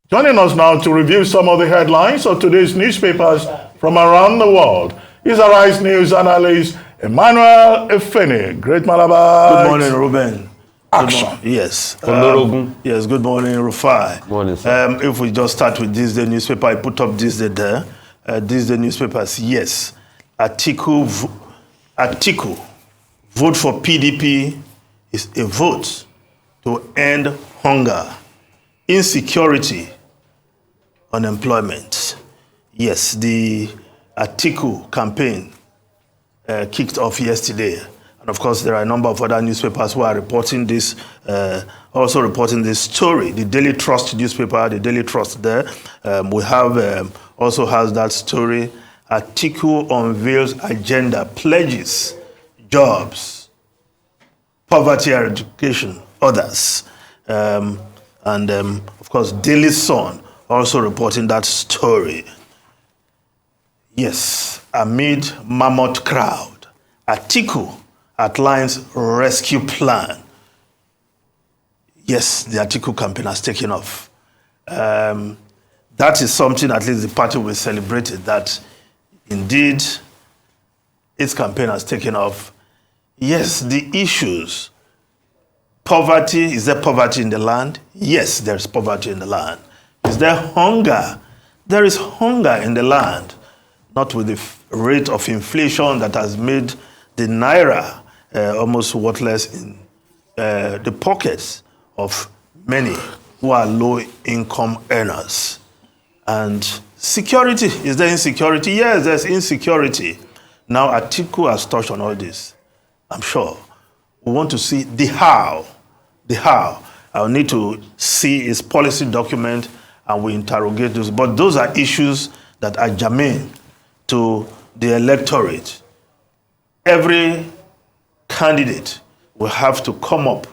Joining us now to review some of the headlines of today's newspapers from around the world is Arise News analyst Emmanuel Efene. Great Malabar. Good morning, Ruben. Action. Yes. Yes, good morning, Rufai. Morning, sir. If we just start with this day newspaper, I put up this day there. This day newspapers, yes. Atiku, vote for PDP is a vote to end hunger, insecurity, unemployment. Yes, the Atiku campaign kicked off yesterday. And of course, there are a number of other newspapers who are reporting this, also reporting this story. The Daily Trust newspaper, the Daily Trust there, we have also has that story. Atiku unveils agenda, pledges, jobs, poverty eradication, others. Of course, Daily Sun also reporting that story. Yes, amid mammoth crowd, Atiku outlines rescue plan. Yes, the Atiku campaign has taken off. That is something at least the party will celebrate it, that indeed its campaign has taken off. Yes, the issues. Poverty, is there poverty in the land? Yes, there's poverty in the land. Is there hunger? There is hunger in the land, not with the rate of inflation that has made the naira almost worthless in the pockets of many who are low-income earners. And security, is there insecurity? Yes, there's insecurity. Now, Atiku has touched on all this, I'm sure. We want to see the how. The how. I'll need to see his policy document and we interrogate those. But those are issues that are germane to the electorate. Every candidate will have to come up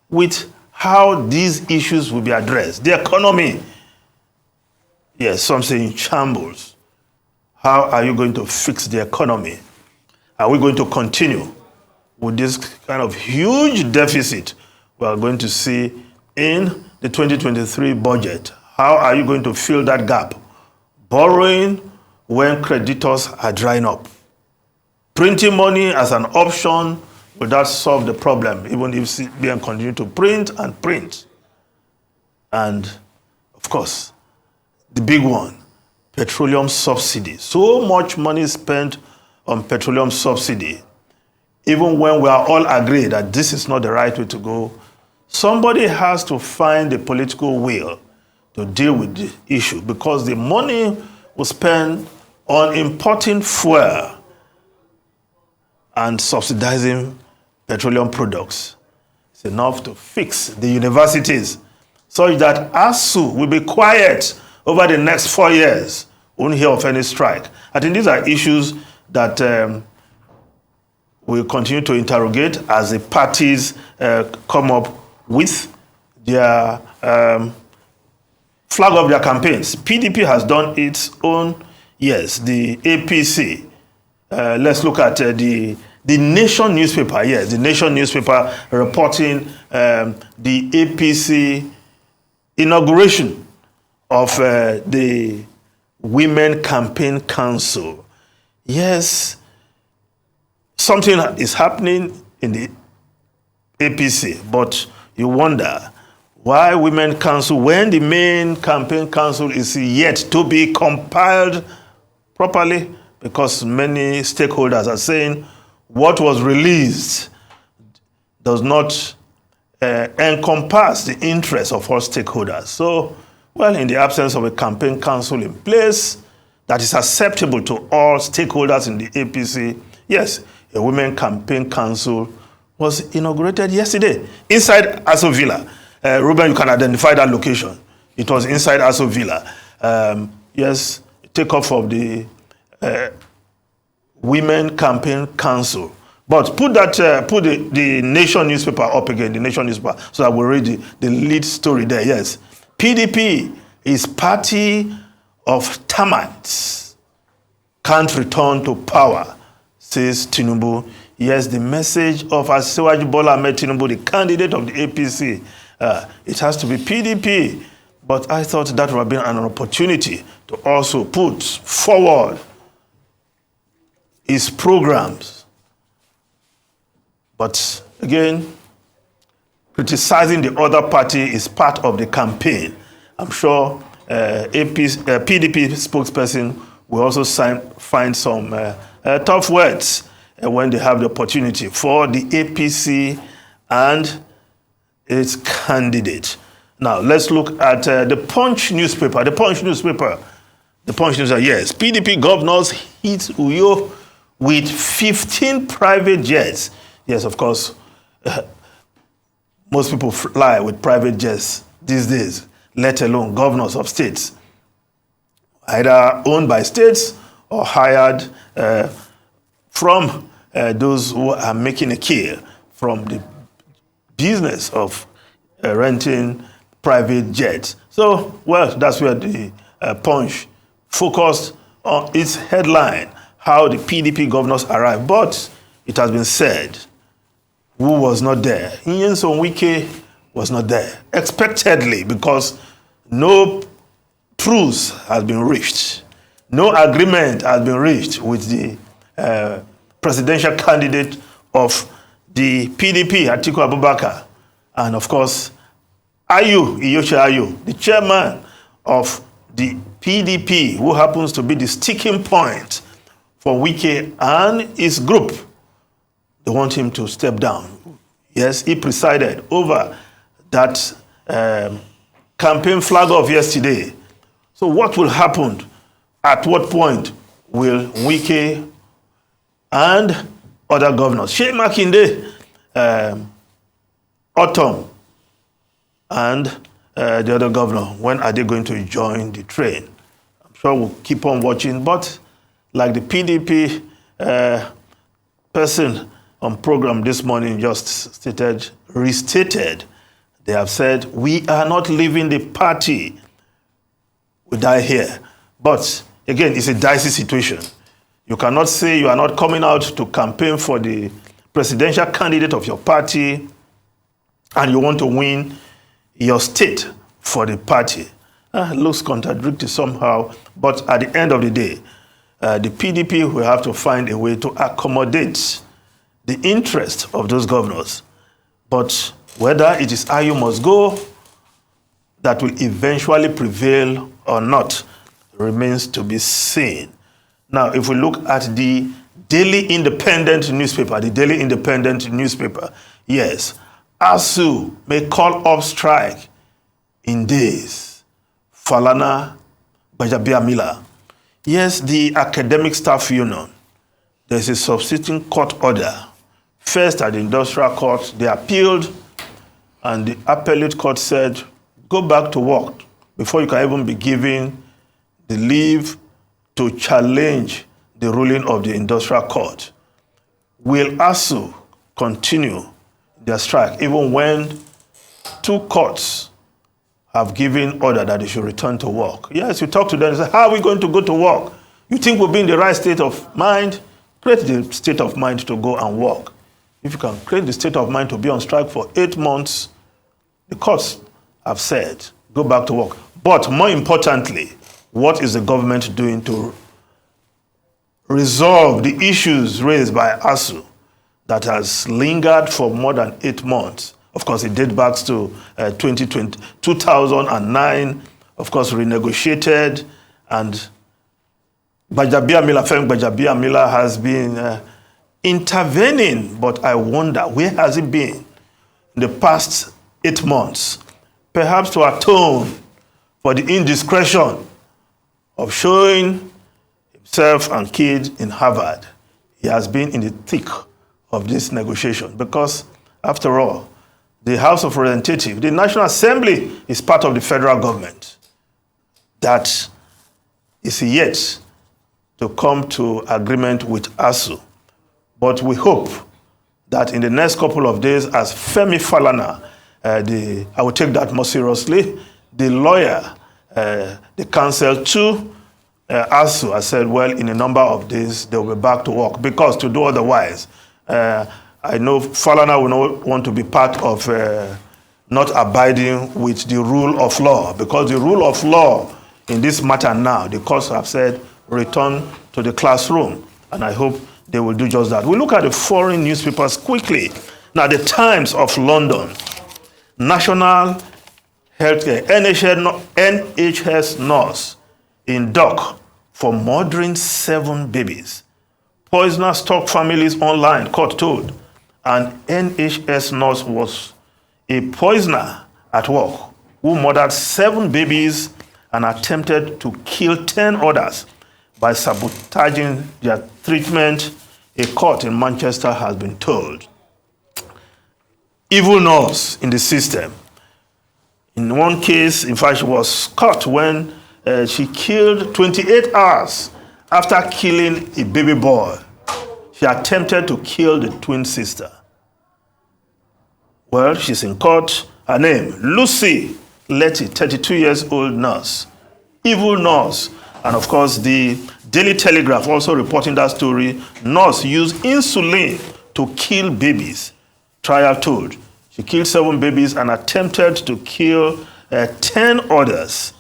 with how these issues will be addressed. The economy, yes, some say in shambles. How are you going to fix the economy? Are we going to continue with this kind of huge deficit we are going to see in the 2023 budget? How are you going to fill that gap? Borrowing when creditors are drying up. Printing money as an option, will that solve the problem, even if CBN continue to print and print? And of course, the big one, petroleum subsidy. So much money spent on petroleum subsidy. Even when we are all agreed that this is not the right way to go, somebody has to find the political will to deal with the issue, because the money we spend on importing fuel and subsidizing petroleum products is enough to fix the universities such that ASUU will be quiet over the next 4 years. We won't hear of any strike. I think these are issues that we'll continue to interrogate as the parties come up with their flag of their campaigns. PDP has done its own, yes, the APC. Let's look at the Nation newspaper. Yes, the Nation newspaper reporting the APC inauguration of the Women Campaign Council. Yes, something is happening in the APC, but you wonder why Women Council, when the main campaign council is yet to be compiled properly, because many stakeholders are saying what was released does not encompass the interests of all stakeholders. So, well, in the absence of a campaign council in place that is acceptable to all stakeholders in the APC, yes, a Women Campaign Council was inaugurated yesterday inside ASUU Villa. Ruben, you can identify that location. It was inside ASUU Villa. Yes, takeoff of the Women Campaign Council. But put that, put the Nation newspaper up again, the Nation newspaper, so that we'll read the lead story there. Yes, PDP is party of termites, can't return to power, says Tinubu. Yes, the message of Asiwaju Bola Ahmed Tinubu, the candidate of the APC. It has to be PDP But I thought that would have been an opportunity to also put forward his programs. But again, criticizing the other party is part of the campaign. I'm sure PDP spokesperson will also find some tough words when they have the opportunity for the APC and its candidate. Now, let's look at the Punch newspaper. The Punch newspaper, yes, PDP governors hit Uyo with 15 private jets. Yes, of course, most people fly with private jets these days, let alone governors of states, either owned by states or hired from those who are making a kill from the business of renting private jets. So, well, that's where the Punch focused on its headline, how the PDP governors arrived. But it has been said, who was not there? Nyesom Wike was not there, expectedly, because no truce has been reached. No agreement has been reached with the presidential candidate of the PDP, Atiku Abubakar, and of course, Ayu, the chairman of the PDP, who happens to be the sticking point for Wike and his group. They want him to step down. Yes, he presided over that campaign flag off yesterday. So what will happen? At what point will Wike and other governors, Shea Makinde, Autumn, and the other governor, when are they going to join the train? I'm sure we'll keep on watching, but like the PDP person on program this morning just restated, they have said, we are not leaving the party. We die here. But again, it's a dicey situation. You cannot say you are not coming out to campaign for the presidential candidate of your party and you want to win your state for the party. Looks contradictory somehow, but at the end of the day, the PDP will have to find a way to accommodate the interest of those governors. But whether it is Ayu must go that will eventually prevail or not remains to be seen. Now, if we look at the Daily Independent newspaper, yes, ASUU may call off strike in days. Falana Gbajabiamila. Yes, the academic staff union, there's a substituting court order. First at the industrial court, they appealed, and the appellate court said, go back to work before you can even be given the leave to challenge the ruling of the industrial court. Will ASUU continue their strike even when two courts have given order that they should return to work? Yes, you talk to them and say, how are we going to go to work? You think we'll be in the right state of mind? Create the state of mind to go and work. If you can create the state of mind to be on strike for 8 months, the courts have said, go back to work. But more importantly, what is the government doing to resolve the issues raised by ASUU that has lingered for more than 8 months? Of course, it dates back to 2009, of course, renegotiated, and Gbajabiamila has been intervening, but I wonder, where has he been in the past 8 months? Perhaps to atone for the indiscretion of showing himself and kid in Harvard. He has been in the thick of this negotiation because, after all, the House of Representatives, the National Assembly, is part of the federal government. That is yet to come to agreement with ASUU. But we hope that in the next couple of days, as Femi Falana, I will take that more seriously, the lawyer, the counsel to ASUU has said, well, in a number of days, they will be back to work. Because to do otherwise, I know Falana will not want to be part of not abiding with the rule of law, because the rule of law in this matter now, the courts have said, return to the classroom, and I hope they will do just that. We look at the foreign newspapers quickly. Now, the Times of London, National Healthcare, NHS nurse in dock for murdering 7 babies. Poisoner stalked families online, court told. An NHS nurse was a poisoner at work who murdered 7 babies and attempted to kill 10 others by sabotaging their treatment, a court in Manchester has been told. Evil nurse in the system. In one case, in fact, she was caught when she killed 28 hours after killing a baby boy. She attempted to kill the twin sister. Well, she's in court. Her name, Lucy Letty, 32 years old nurse. Evil nurse. And of course, the Daily Telegraph also reporting that story. Nurse used insulin to kill babies. Trial told. She killed 7 babies and attempted to kill 10 others.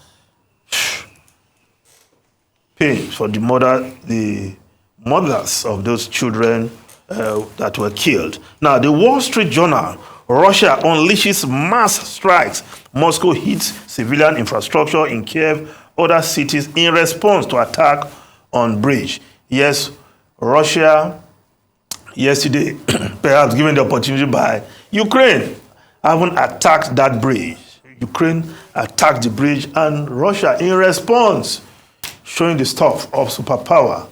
Pain for the mothers of those children that were killed. Now, the Wall Street Journal, Russia unleashes mass strikes. Moscow hits civilian infrastructure in Kiev, other cities in response to attack on bridge. Yes, Russia yesterday, perhaps given the opportunity by Ukraine, haven't attacked that bridge. Ukraine attacked the bridge, and Russia, in response, showing the stuff of superpower,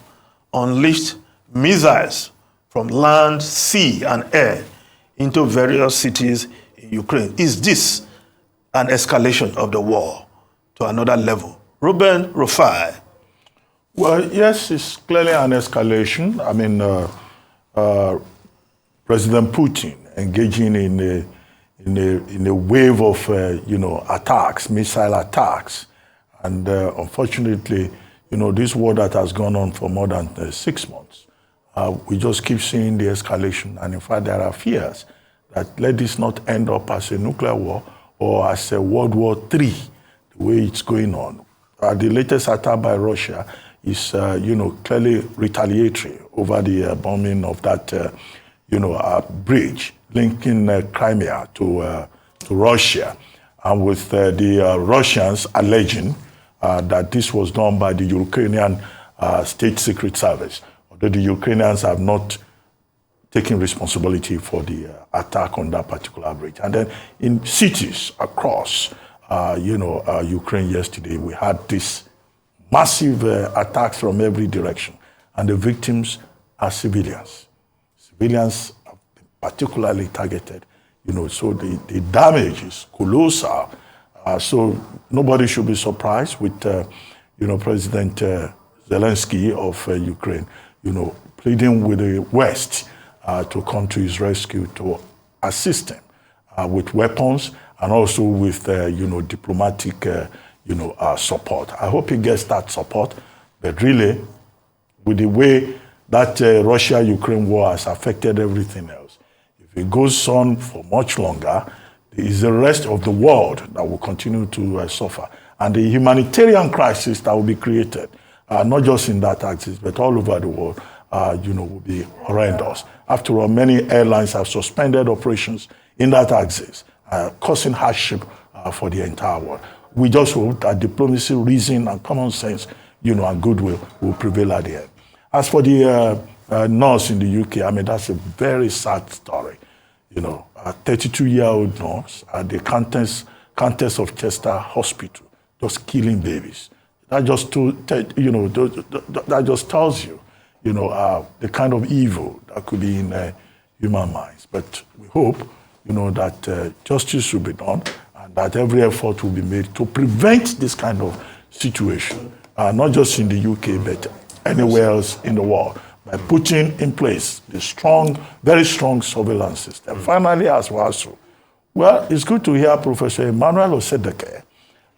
unleashed missiles from land, sea, and air into various cities in Ukraine. Is this an escalation of the war to another level? Ruben Rufai. Well, yes, it's clearly an escalation. I mean, President Putin engaging in a wave of attacks, missile attacks, and unfortunately, this war that has gone on for more than 6 months, we just keep seeing the escalation, and in fact, there are fears that let this not end up as a nuclear war or as a World War III, the way it's going on. The latest attack by Russia is, clearly retaliatory over the bombing of that, bridge linking Crimea to Russia, and with the Russians alleging that this was done by the Ukrainian State Secret Service, although the Ukrainians have not taken responsibility for the attack on that particular bridge. And then in cities across, Ukraine yesterday, we had this massive attacks from every direction, and the victims are civilians. Civilians are particularly targeted, so the damage is colossal. So nobody should be surprised with, President Zelensky of Ukraine, pleading with the West to come to his rescue to assist him with weapons and also with, diplomatic, support. I hope he gets that support, but really, with the way that Russia-Ukraine war has affected everything else, if it goes on for much longer, there is the rest of the world that will continue to suffer. And the humanitarian crisis that will be created, not just in that axis, but all over the world, will be horrendous. After all, many airlines have suspended operations in that axis, causing hardship for the entire world. We just hope that diplomacy, reason, and common sense, and goodwill will prevail at the end. As for the nurse in the UK, I mean, that's a very sad story. A 32-year-old nurse at the Countess of Chester Hospital, just killing babies. That just tells you, the kind of evil that could be in human minds. But we hope, that justice will be done and that every effort will be made to prevent this kind of situation, not just in the UK, but anywhere else in the world, by putting in place the very strong surveillance system. Finally, as ASUU, well, it's good to hear Professor Emmanuel Osedeke,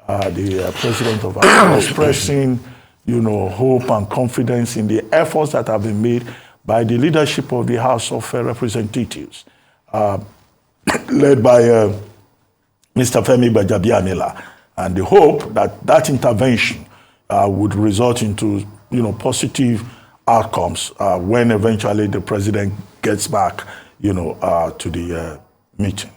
the president of ASUU, expressing, hope and confidence in the efforts that have been made by the leadership of the House of Representatives, led by Mr. Femi Gbajabiamila, and the hope that that intervention would result into positive outcomes when eventually the president gets back to the meeting.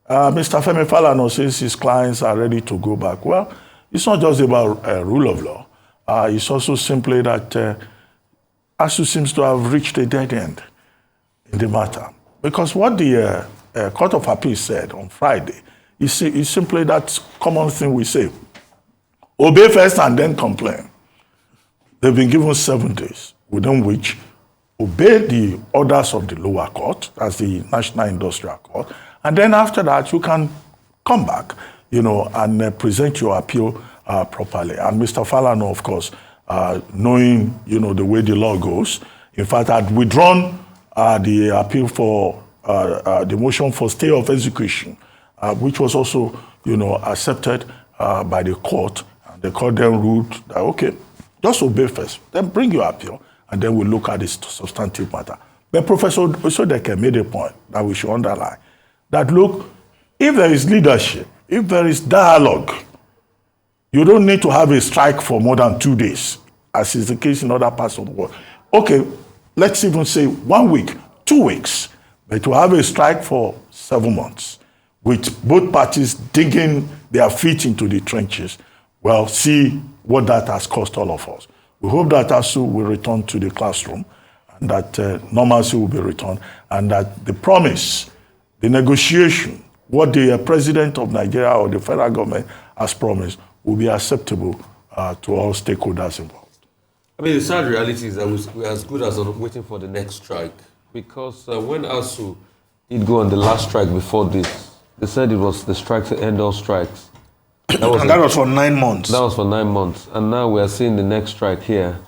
Mr. Femi Falana says his clients are ready to go back. Well, it's not just about rule of law. It's also simply that ASUU seems to have reached a dead end in the matter. Because what the Court of Appeal said on Friday is simply that common thing we say. Obey first and then complain. They've been given 7 days, within which obey the orders of the lower court, as the National Industrial Court, and then after that you can come back, and present your appeal properly. And Mr. Falana, of course, knowing the way the law goes, in fact, had withdrawn the appeal for the motion for stay of execution, which was also, accepted by the court. And the court then ruled that, okay, just obey first, then bring your appeal, and then we'll look at this substantive matter. But Professor Osodeke made a point that we should underline, that look, if there is leadership, if there is dialogue, you don't need to have a strike for more than 2 days, as is the case in other parts of the world. Okay, let's even say 1 week, 2 weeks, but to have a strike for 7 months, with both parties digging their feet into the trenches, well, see what that has cost all of us. We hope that ASUU will return to the classroom, and that normalcy will be returned, and that the promise, the negotiation, what the president of Nigeria or the federal government has promised will be acceptable to all stakeholders involved. I mean, the sad reality is that we're as good as waiting for the next strike, because when ASUU did go on the last strike before this, they said it was the strike to end all strikes. That was for 9 months. That was for 9 months. And now we are seeing the next strike here.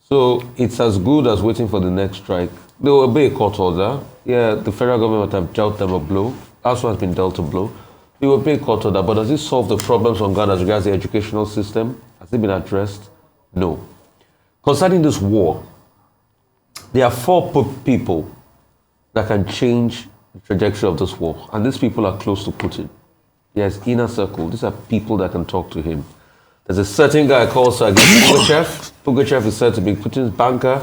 So it's as good as waiting for the next strike. They will obey a court order. Yeah, the federal government might have dealt them a blow. ASUU has been dealt a blow. They will obey a court order. But does it solve the problems on ground as regards the educational system? Has it been addressed? No. Concerning this war, there are 4 people that can change the trajectory of this war. And these people are close to Putin. Yes, inner circle. These are people that can talk to him. There's a certain guy called Sergei Pugachev. Pugachev is said to be Putin's banker.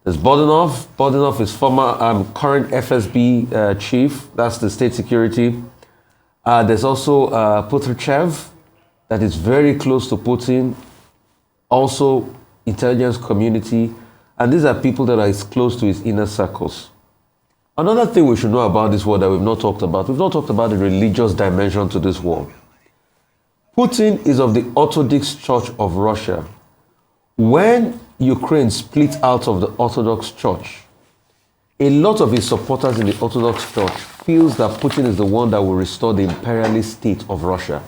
There's Bodanov. Bodanov is former current FSB chief. That's the state security. There's also Putrachev, that is very close to Putin. Also, intelligence community. And these are people that are close to his inner circles. Another thing we should know about this war that we've not talked about the religious dimension to this war. Putin is of the Orthodox Church of Russia. When Ukraine split out of the Orthodox Church, a lot of his supporters in the Orthodox Church feels that Putin is the one that will restore the imperialist state of Russia.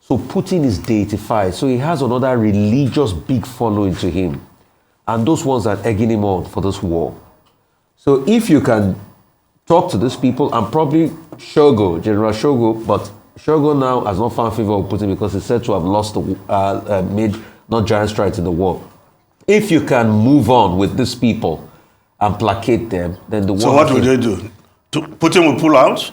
So Putin is deified. So he has another religious big following to him. And those ones are egging him on for this war. So if you can talk to these people, and probably Shogo, General Shogo, but Shogo now has not found favor with Putin because he's said to have lost made not giant strides in the war. If you can move on with these people and placate them, then the war... So what will they do? Putin will pull out?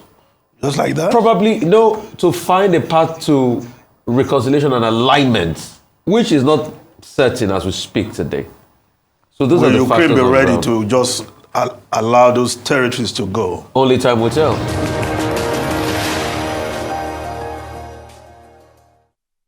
Just like that? Probably, to find a path to reconciliation and alignment, which is not certain as we speak today. So those are the factors. Will Ukraine be ready to just allow those territories to go? Only time will tell.